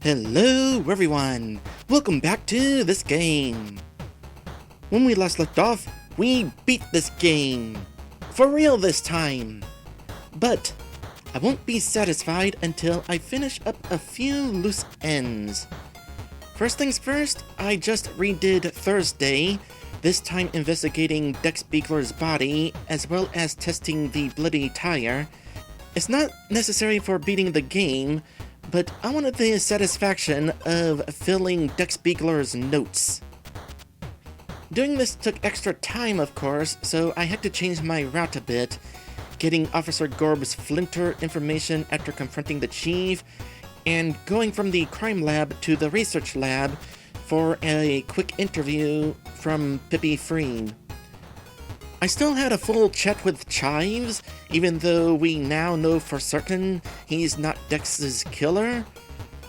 Hello everyone! Welcome back to this game! When we last left off, we beat this game! For real this time! But I won't be satisfied until I finish up a few loose ends. First things first, I just redid Thursday, this time investigating Dex Beagler's body, as well as testing the bloody tire. It's not necessary for beating the game, but I wanted the satisfaction of filling Dex Beagler's notes. Doing this took extra time, of course, so I had to change my route a bit, getting Officer Gorb's Flinter information after confronting the chief, and going from the crime lab to the research lab for a quick interview from Pippi Freen. I still had a full chat with Chives, even though we now know for certain he's not Dex's killer.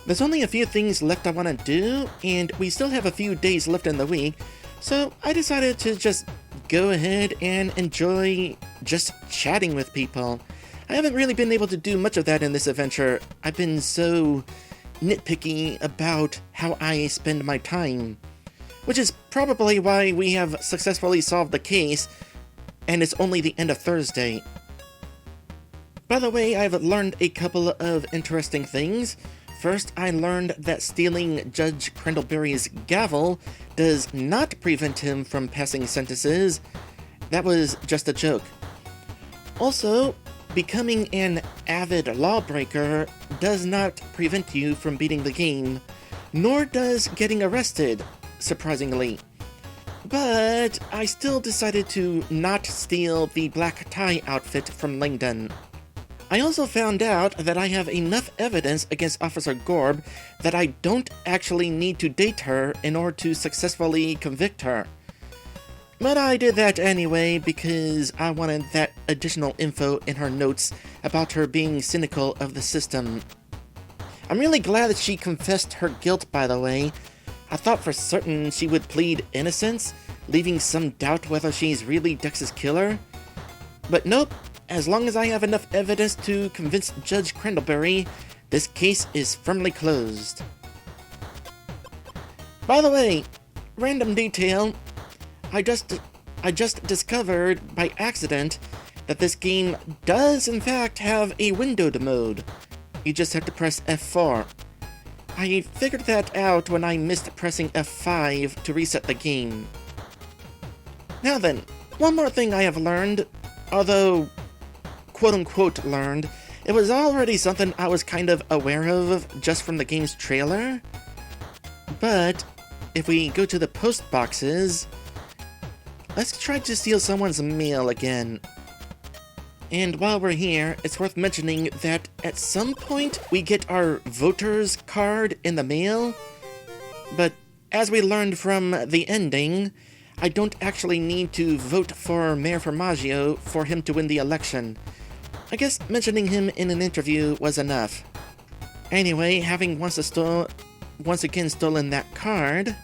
There's only a few things left I want to do, and we still have a few days left in the week, so I decided to just go ahead and enjoy just chatting with people. I haven't really been able to do much of that in this adventure. I've been so nitpicky about how I spend my time, which is probably why we have successfully solved the case, and it's only the end of Thursday. By the way, I've learned a couple of interesting things. First, I learned that stealing Judge Crandallberry's gavel does not prevent him from passing sentences. That was just a joke. Also, becoming an avid lawbreaker does not prevent you from beating the game, nor does getting arrested, surprisingly. But I still decided to not steal the black tie outfit from Langdon. I also found out that I have enough evidence against Officer Gorb that I don't actually need to date her in order to successfully convict her. But I did that anyway because I wanted that additional info in her notes about her being cynical of the system. I'm really glad that she confessed her guilt, by the way. I thought for certain she would plead innocence, leaving some doubt whether she's really Dex's killer. But nope, as long as I have enough evidence to convince Judge Crandallberry, this case is firmly closed. By the way, random detail, I just discovered by accident that this game does in fact have a windowed mode. You just have to press F4. I figured that out when I missed pressing F5 to reset the game. Now then, one more thing I have learned, although quote-unquote learned, it was already something I was kind of aware of just from the game's trailer. But if we go to the post boxes, let's try to steal someone's mail again. And while we're here, it's worth mentioning that at some point we get our voter's card in the mail, but as we learned from the ending, I don't actually need to vote for Mayor Fromagio for him to win the election. I guess mentioning him in an interview was enough. Anyway, having once again stolen that card,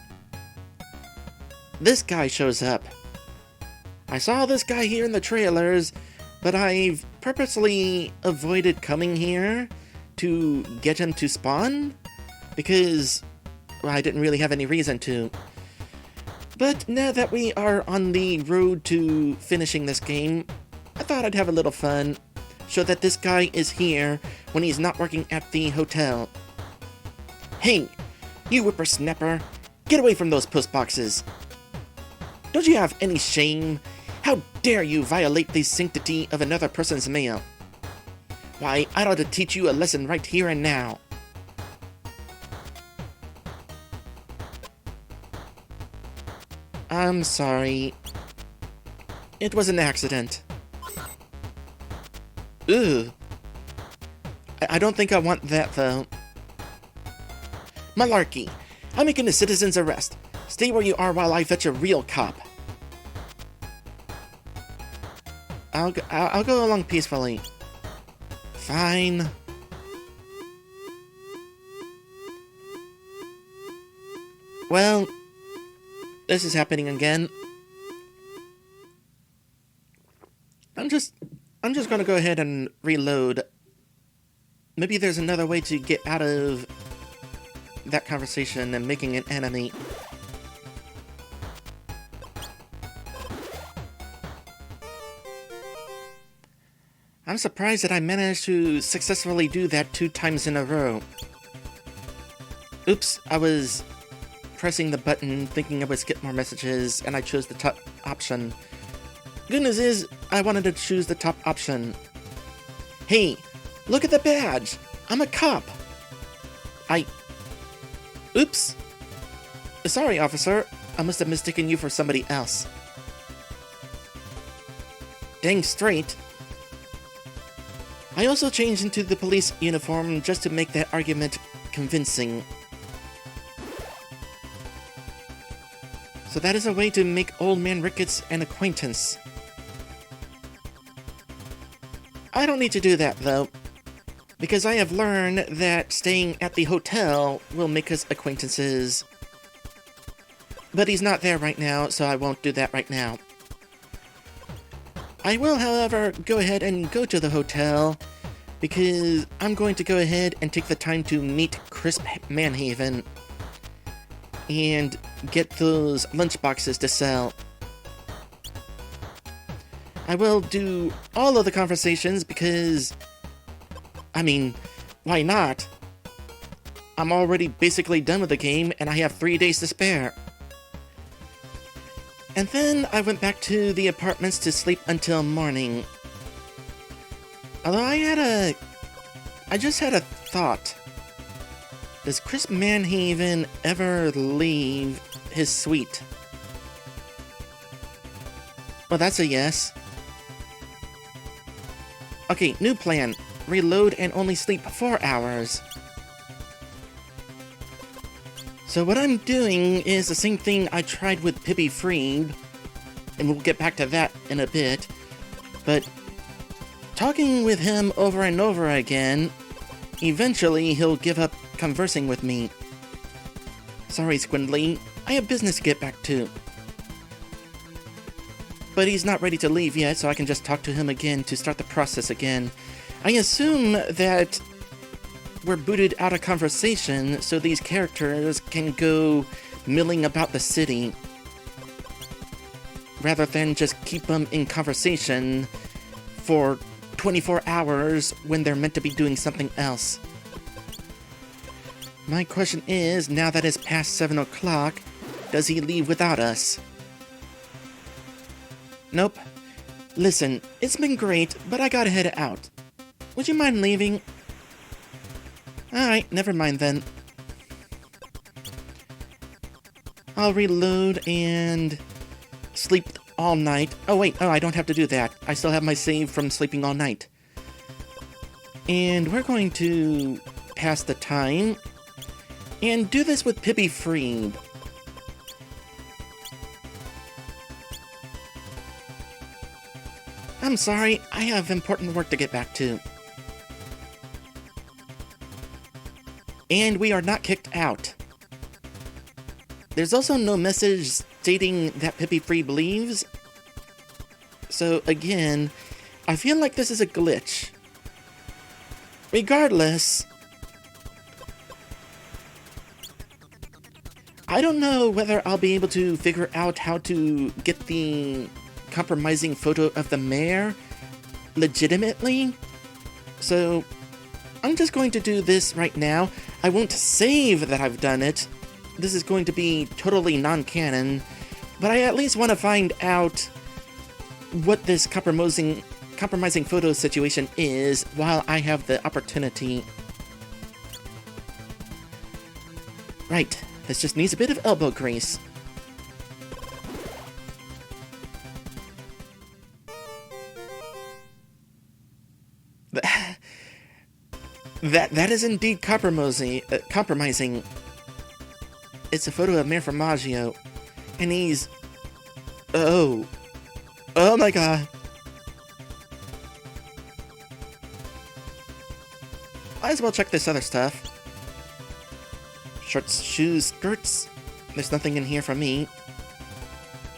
this guy shows up. I saw this guy here in the trailers, but I've purposely avoided coming here to get him to spawn, because, well, I didn't really have any reason to. But now that we are on the road to finishing this game, I thought I'd have a little fun, show that this guy is here when he's not working at the hotel. Hey, you whippersnapper, get away from those post boxes. Don't you have any shame? How dare you violate the sanctity of another person's mail? Why, I ought to teach you a lesson right here and now. I'm sorry. It was an accident. Ugh. I don't think I want that, though. Malarkey. I'm making a citizen's arrest. Stay where you are while I fetch a real cop. I'll go along peacefully. Fine. Well, this is happening again. I'm just gonna go ahead and reload. Maybe there's another way to get out of that conversation and making an enemy. I'm surprised that I managed to successfully do that 2 times in a row. Oops, I was pressing the button thinking I would skip more messages, and I chose the top option. Good news is, I wanted to choose the top option. Hey, look at the badge! I'm a cop! Oops! Sorry, officer. I must have mistaken you for somebody else. Dang straight. I also changed into the police uniform just to make that argument convincing. So that is a way to make Old Man Ricketts an acquaintance. I don't need to do that, though, because I have learned that staying at the hotel will make us acquaintances. But he's not there right now, so I won't do that right now. I will, however, go ahead and go to the hotel, because I'm going to go ahead and take the time to meet Crisp Manhaven and get those lunchboxes to sell. I will do all of the conversations because, I mean, why not? I'm already basically done with the game and I have 3 days to spare. And then I went back to the apartments to sleep until morning. Although I just had a thought. Does Crisp Manhaven ever leave his suite? Well, that's a yes. Okay, new plan. Reload and only sleep 4 hours. So what I'm doing is the same thing I tried with Pippi Freeb, and we'll get back to that in a bit, but talking with him over and over again, eventually he'll give up conversing with me. Sorry, Squidley, I have business to get back to. But he's not ready to leave yet, so I can just talk to him again to start the process again. I assume that we're booted out of conversation, so these characters can go milling about the city, rather than just keep them in conversation for 24 hours when they're meant to be doing something else. My question is, now that it's past 7 o'clock, does he leave without us? Nope. Listen, it's been great, but I gotta head out. Would you mind leaving? Alright, never mind then. I'll reload and sleep all night. Oh wait, I don't have to do that. I still have my save from sleeping all night. And we're going to pass the time and do this with Pippi Freeb. I'm sorry, I have important work to get back to. And we are not kicked out. There's also no message stating that Pippi Freeb leaves. So again, I feel like this is a glitch. Regardless, I don't know whether I'll be able to figure out how to get the compromising photo of the mayor legitimately. So I'm just going to do this right now. I won't save that I've done it. This is going to be totally non-canon, but I at least want to find out what this compromising photo situation is while I have the opportunity. Right, this just needs a bit of elbow grease. That is indeed compromising. It's a photo of Mayor Fromagio, and he's... Oh my god. Might as well check this other stuff. Shirts, shoes, skirts. There's nothing in here for me.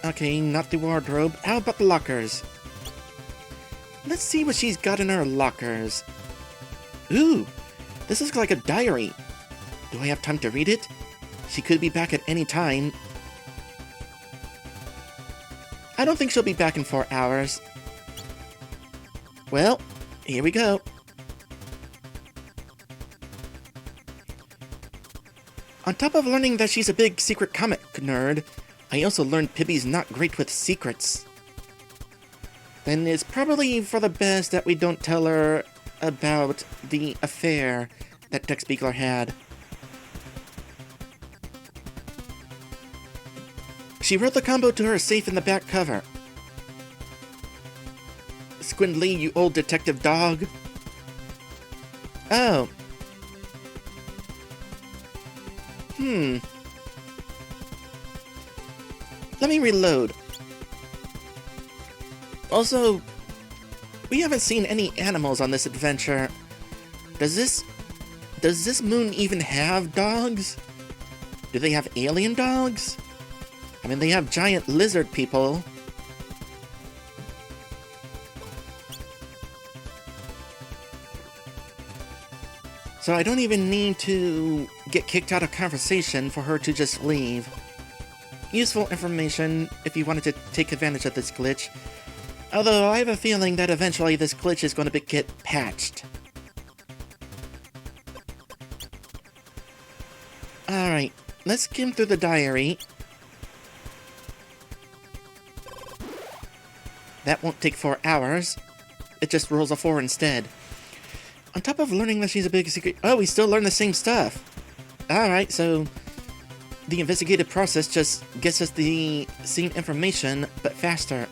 Okay, not the wardrobe. How about the lockers? Let's see what she's got in her lockers. Ooh, this is like a diary. Do I have time to read it? She could be back at any time. I don't think she'll be back in 4 hours. Well, here we go. On top of learning that she's a big secret comic nerd, I also learned Pibby's not great with secrets. Then it's probably for the best that we don't tell her about the affair that Dex Beagler had. She wrote the combo to her safe in the back cover. Squidley, you old detective dog. Oh. Let me reload. Also, we haven't seen any animals on this adventure. Does this moon even have dogs? Do they have alien dogs? I mean, they have giant lizard people. So I don't even need to get kicked out of conversation for her to just leave. Useful information if you wanted to take advantage of this glitch. Although I have a feeling that eventually this glitch is going to get patched. Alright, let's skim through the diary. That won't take 4 hours. It just rolls a 4 instead. On top of learning that she's a big secret... Oh, we still learn the same stuff. Alright, so... the investigative process just gets us the same information, but faster.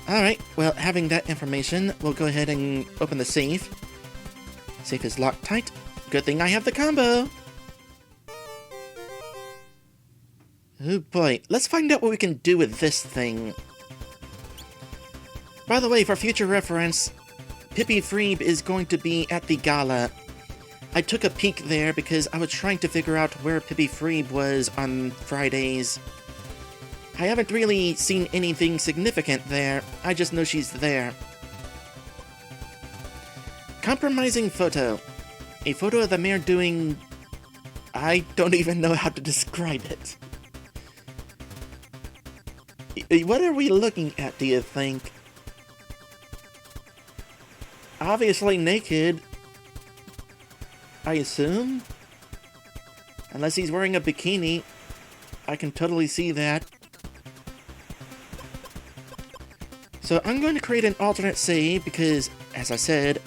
Alright, well, having that information, we'll go ahead and open the safe. Safe is locked tight. Good thing I have the combo! Oh boy, let's find out what we can do with this thing. By the way, for future reference, Pippi Freeb is going to be at the gala. I took a peek there because I was trying to figure out where Pippi Freeb was on Fridays. I haven't really seen anything significant there, I just know she's there. Compromising photo. A photo of the mayor doing... I don't even know how to describe it. What are we looking at, do you think? Obviously naked. I assume? Unless he's wearing a bikini. I can totally see that. So I'm going to create an alternate save because, as I said,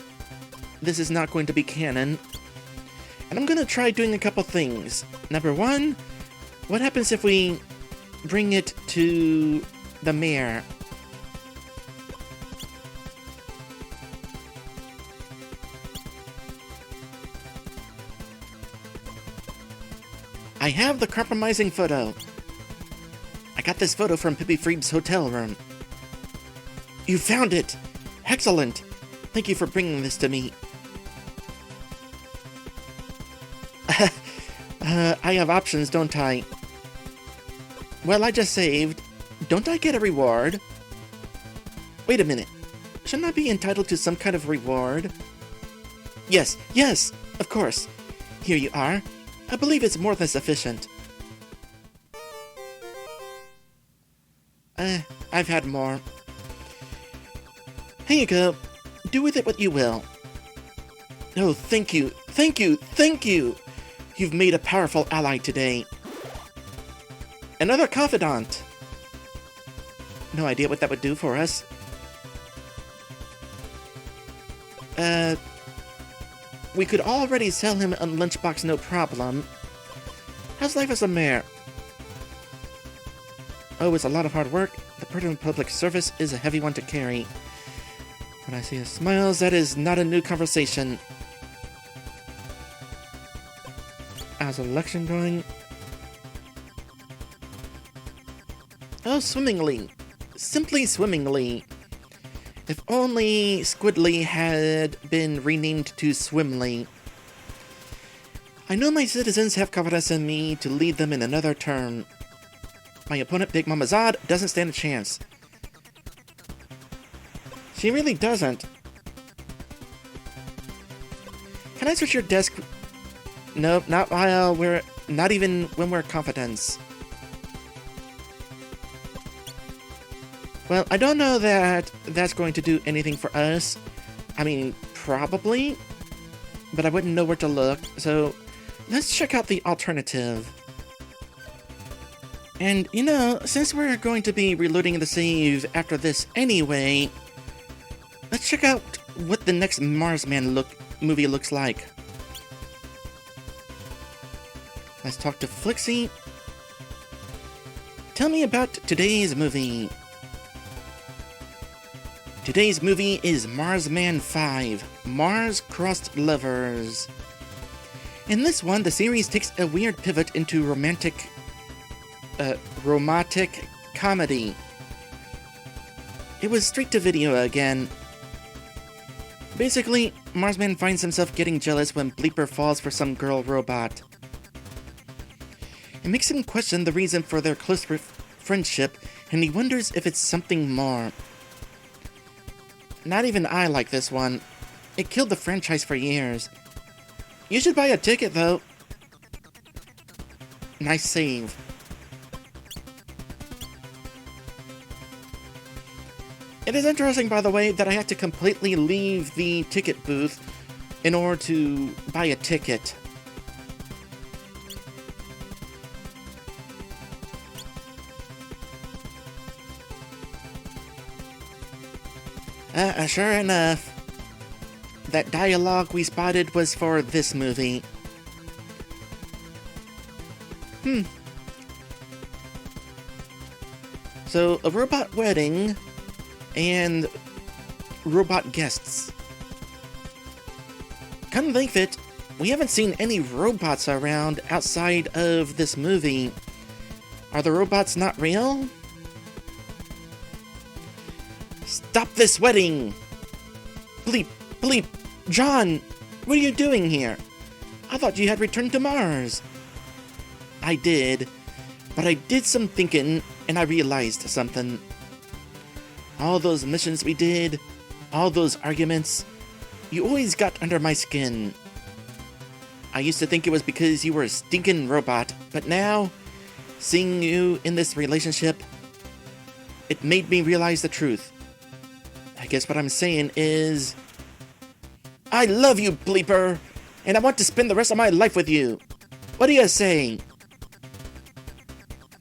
this is not going to be canon. And I'm going to try doing a couple things. Number one, what happens if we bring it to the mayor? I have the compromising photo. I got this photo from Pippi Freeb's hotel room. You found it! Excellent! Thank you for bringing this to me. I have options, don't I? Well, I just saved. Don't I get a reward? Wait a minute. Shouldn't I be entitled to some kind of reward? Yes, yes, of course. Here you are. I believe it's more than sufficient. I've had more. Here you go. Do with it what you will. Oh, thank you, thank you, thank you! You've made a powerful ally today. Another confidant! No idea what that would do for us. We could already sell him a lunchbox, no problem. How's life as a mayor? Oh, it's a lot of hard work. The burden of public service is a heavy one to carry. When I see his smiles, that is not a new conversation. How's the election going? Oh, swimmingly. Simply swimmingly. If only Squidley had been renamed to Swimly. I know my citizens have confidence in me to lead them in another term. My opponent, Big Mama Zod, doesn't stand a chance. She really doesn't. Can I switch your desk? Nope, not while we're... Not even when we're confidants. Well, I don't know that that's going to do anything for us. I mean, probably. But I wouldn't know where to look, so... Let's check out the alternative. And, you know, since we're going to be reloading the save after this anyway... Let's check out what the next Marsman movie looks like. Let's talk to Flixie. Tell me about today's movie. Today's movie is Marsman 5, Mars-Crossed Lovers. In this one, the series takes a weird pivot into romantic comedy. It was straight to video again. Basically, Marsman finds himself getting jealous when Bleeper falls for some girl robot. It makes him question the reason for their close friendship, and he wonders if it's something more. Not even I like this one. It killed the franchise for years. You should buy a ticket, though. Nice save. It is interesting, by the way, that I had to completely leave the ticket booth in order to buy a ticket. Sure enough. That dialogue we spotted was for this movie. So, a robot wedding and robot guests. Come to think of it, we haven't seen any robots around outside of this movie. Are the robots not real? Stop this wedding! Bleep, bleep, John! What are you doing here? I thought you had returned to Mars. I did, but I did some thinking and I realized something. All those missions we did, all those arguments, you always got under my skin. I used to think it was because you were a stinking robot, but now, seeing you in this relationship, it made me realize the truth. I guess what I'm saying is... I love you, Bleeper! And I want to spend the rest of my life with you! What do you say?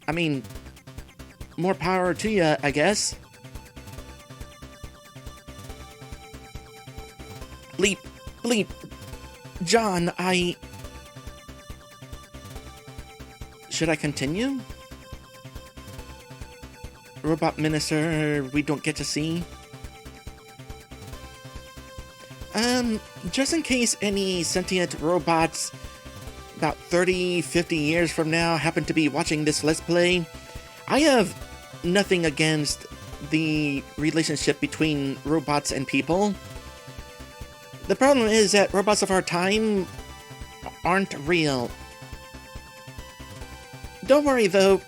I mean, more power to you, I guess. Bleep, bleep. John, Should I continue? Robot Minister we don't get to see? Just in case any sentient robots about 30, 50 years from now happen to be watching this Let's Play, I have nothing against the relationship between robots and people. The problem is that robots of our time aren't real. Don't worry though,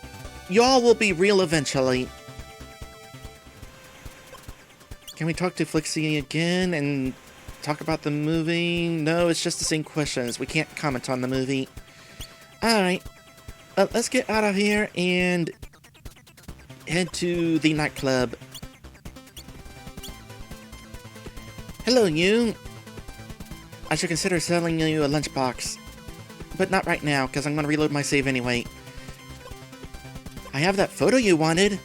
y'all will be real eventually. Can we talk to Flixie again and talk about the movie? No, it's just the same questions. We can't comment on the movie. Alright, let's get out of here and head to the nightclub. Hello, you. I should consider selling you a lunchbox. But not right now, because I'm going to reload my save anyway. I have that photo you wanted.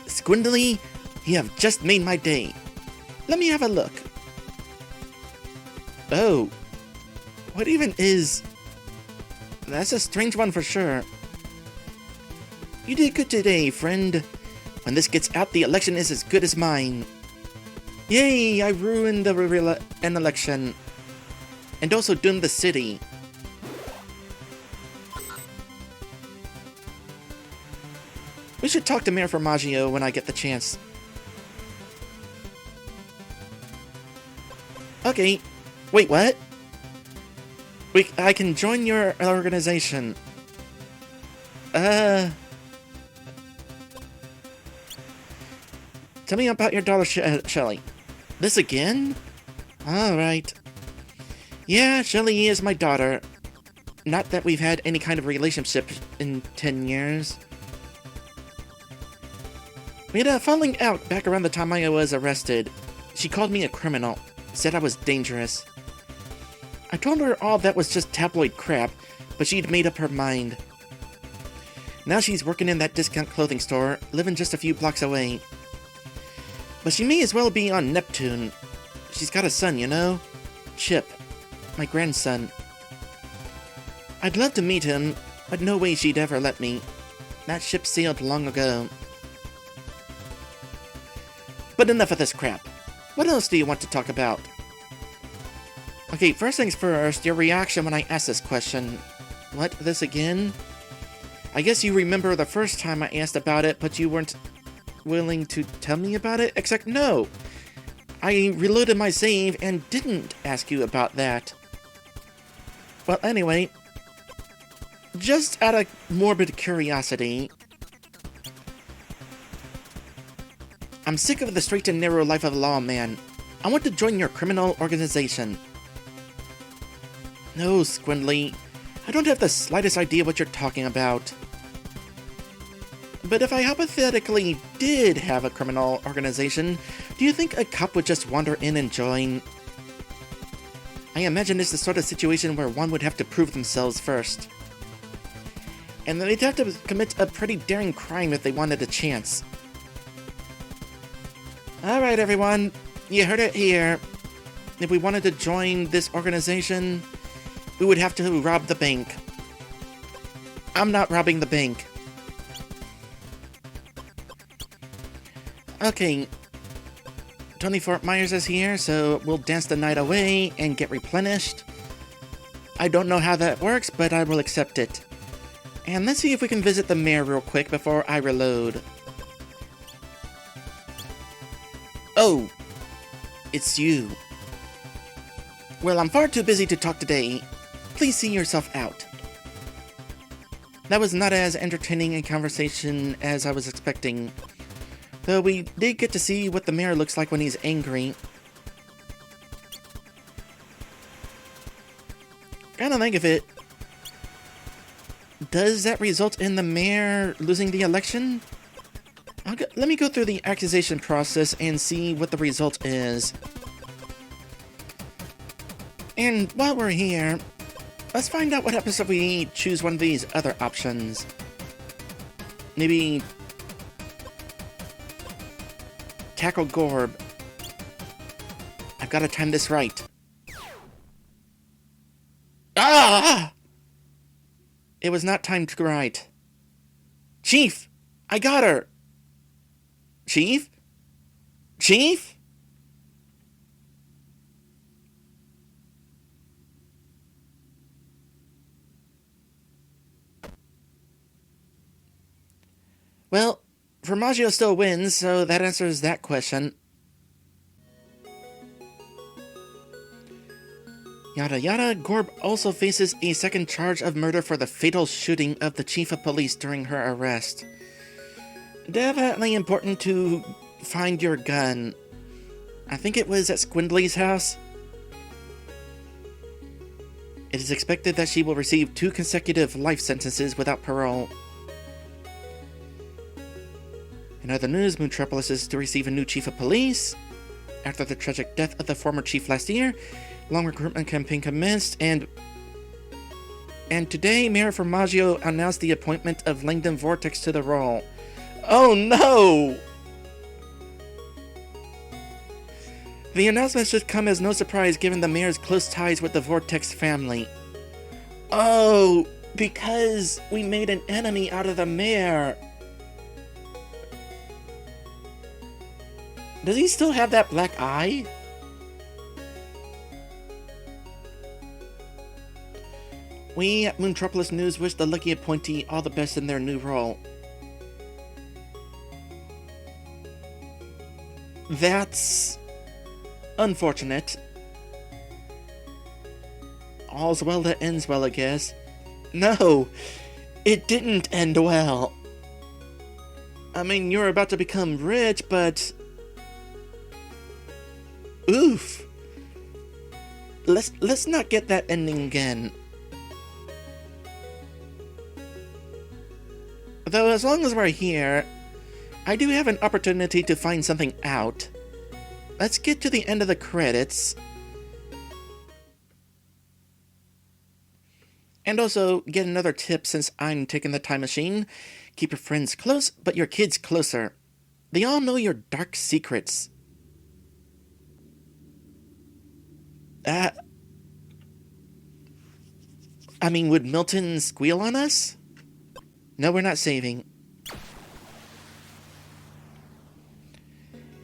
Squidley, you have just made my day. Let me have a look. Oh. What even is... That's a strange one for sure. You did good today, friend. When this gets out, the election is as good as mine. Yay, I ruined an election. And also doomed the city. We should talk to Mayor Fromagio when I get the chance. Okay. Wait, what? I can join your organization. Tell me about your daughter, Shelly. This again? Alright. Yeah, Shelly is my daughter. Not that we've had any kind of relationship in 10 years. We had a falling out back around the time I was arrested. She called me a criminal, said I was dangerous. I told her all that was just tabloid crap, but she'd made up her mind. Now she's working in that discount clothing store, living just a few blocks away. But she may as well be on Neptune. She's got a son, you know? Chip, my grandson. I'd love to meet him, but no way she'd ever let me. That ship sailed long ago. But enough of this crap. What else do you want to talk about? Okay, first things first, your reaction when I asked this question. What, this again? I guess you remember the first time I asked about it, but you weren't willing to tell me about it? Except no. I reloaded my save and didn't ask you about that. Well, anyway, just out of morbid curiosity, I'm sick of the straight and narrow life of a lawman. I want to join your criminal organization. No, Squidley, I don't have the slightest idea what you're talking about. But if I hypothetically did have a criminal organization, do you think a cop would just wander in and join? I imagine it's the sort of situation where one would have to prove themselves first. And they'd have to commit a pretty daring crime if they wanted a chance. Alright everyone, you heard it here. If we wanted to join this organization, we would have to rob the bank. I'm not robbing the bank. Okay, Tony Fort Myers is here, so we'll dance the night away and get replenished. I don't know how that works, but I will accept it. And let's see if we can visit the mayor real quick before I reload. Oh, it's you. Well, I'm far too busy to talk today. Please see yourself out. That was not as entertaining a conversation as I was expecting. Though we did get to see what the mayor looks like when he's angry. Kinda think of it. Does that result in the mayor losing the election? Let me go through the accusation process and see what the result is. And while we're here, let's find out what happens if we choose one of these other options. Maybe tackle Gorb. I've got to time this right. Ah! It was not timed right. Chief! I got her! Chief? Chief? Well, Fromagio still wins, so that answers that question. Yada yada, Gorb also faces a second charge of murder for the fatal shooting of the chief of police during her arrest. Definitely important to find your gun. I think it was at Squidley's house. It is expected that she will receive 2 consecutive life sentences without parole. In other news, Moontropolis is to receive a new chief of police. After the tragic death of the former chief last year, a long recruitment campaign commenced, and today Mayor Fromagio announced the appointment of Langdon Vortex to the role. Oh no! The announcement should come as no surprise given the mayor's close ties with the Vortex family. Oh, because we made an enemy out of the mayor. Does he still have that black eye? We at Moontropolis News wish the lucky appointee all the best in their new role. That's unfortunate. All's well that ends well, I guess. No, it didn't end well. I mean, you're about to become rich, but... Oof. let's not get that ending again. Though as long as we're here, I do have an opportunity to find something out. Let's get to the end of the credits. And also, get another tip since I'm taking the time machine. Keep your friends close, but your kids closer. They all know your dark secrets. Would Milton squeal on us? No, we're not saving.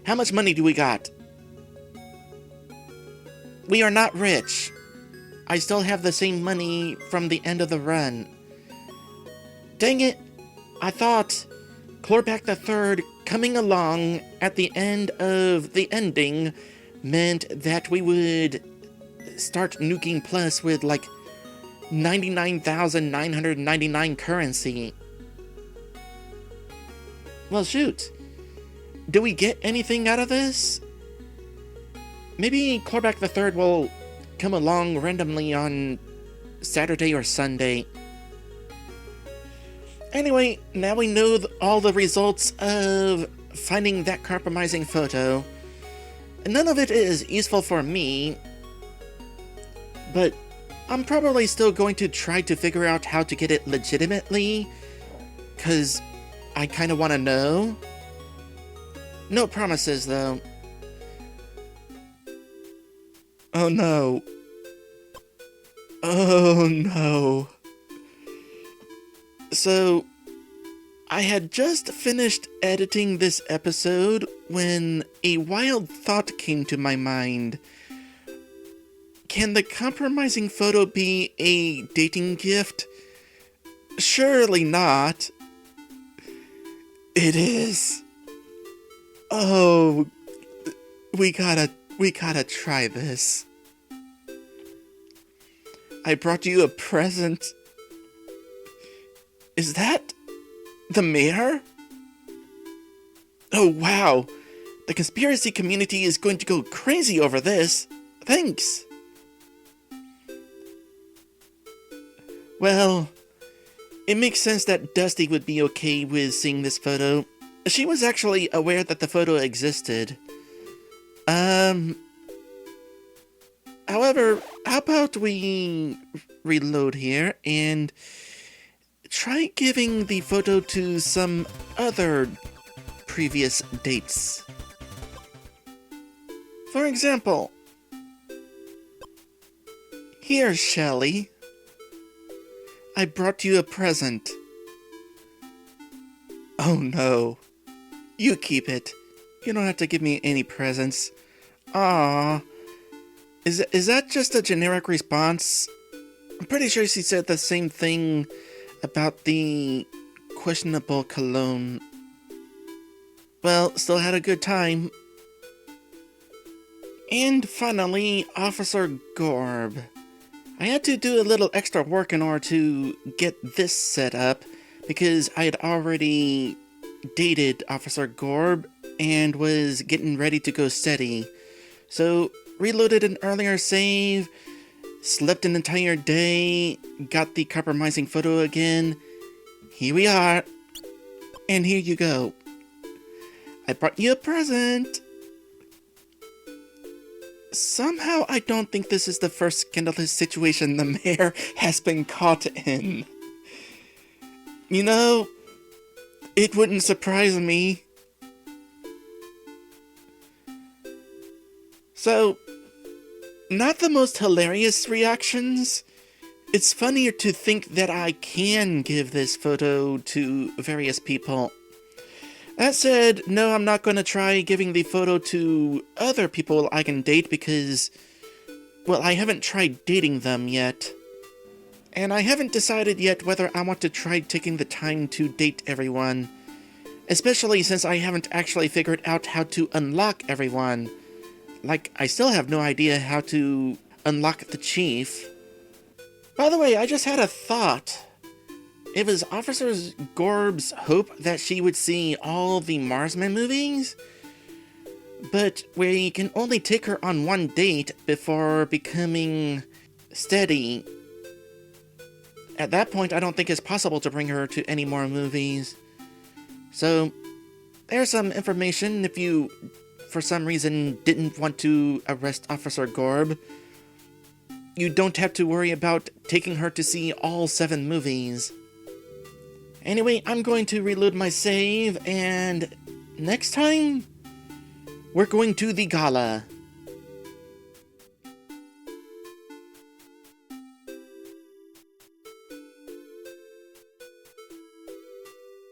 How much money do we got? We are not rich. I still have the same money from the end of the run. Dang it! I thought Chlorback the Third coming along at the end of the ending meant that we would start nuking Plus with like 99,999 currency. Well, shoot. Do we get anything out of this? Maybe Chlorback the Third will come along randomly on Saturday or Sunday. Anyway, now we know all the results of finding that compromising photo. None of it is useful for me, but I'm probably still going to try to figure out how to get it legitimately, because I kind of want to know. No promises, though. Oh no. Oh no. So, I had just finished editing this episode when a wild thought came to my mind. Can the compromising photo be a dating gift? Surely not. It is. Oh, we gotta try this. I brought you a present. Is that the mayor? Oh wow, the conspiracy community is going to go crazy over this. Thanks. Well, it makes sense that Dusty would be okay with seeing this photo. She was actually aware that the photo existed. However, how about we reload here and try giving the photo to some other previous dates. For example, here, Shelley. I brought you a present. Oh no. You keep it. You don't have to give me any presents. Aww. Is that just a generic response? I'm pretty sure she said the same thing about the questionable cologne. Well, still had a good time. And finally, Officer Gorb. I had to do a little extra work in order to get this set up, because I had already dated Officer Gorb and was getting ready to go steady. So, reloaded an earlier save, slept an entire day, got the compromising photo again. Here we are. And here you go. I brought you a present. Somehow I don't think this is the first scandalous situation the mayor has been caught in. You know, it wouldn't surprise me. So, not the most hilarious reactions. It's funnier to think that I can give this photo to various people. That said, no, I'm not going to try giving the photo to other people I can date because, well, I haven't tried dating them yet. And I haven't decided yet whether I want to try taking the time to date everyone. Especially since I haven't actually figured out how to unlock everyone. Like, I still have no idea how to unlock the chief. By the way, I just had a thought. It was Officer Gorb's hope that she would see all the Marsman movies. but we can only take her on one date before becoming steady. At that point, I don't think it's possible to bring her to any more movies. So, there's some information if you, for some reason, didn't want to arrest Officer Gorb. You don't have to worry about taking her to see all 7 movies. Anyway, I'm going to reload my save, and next time, we're going to the gala.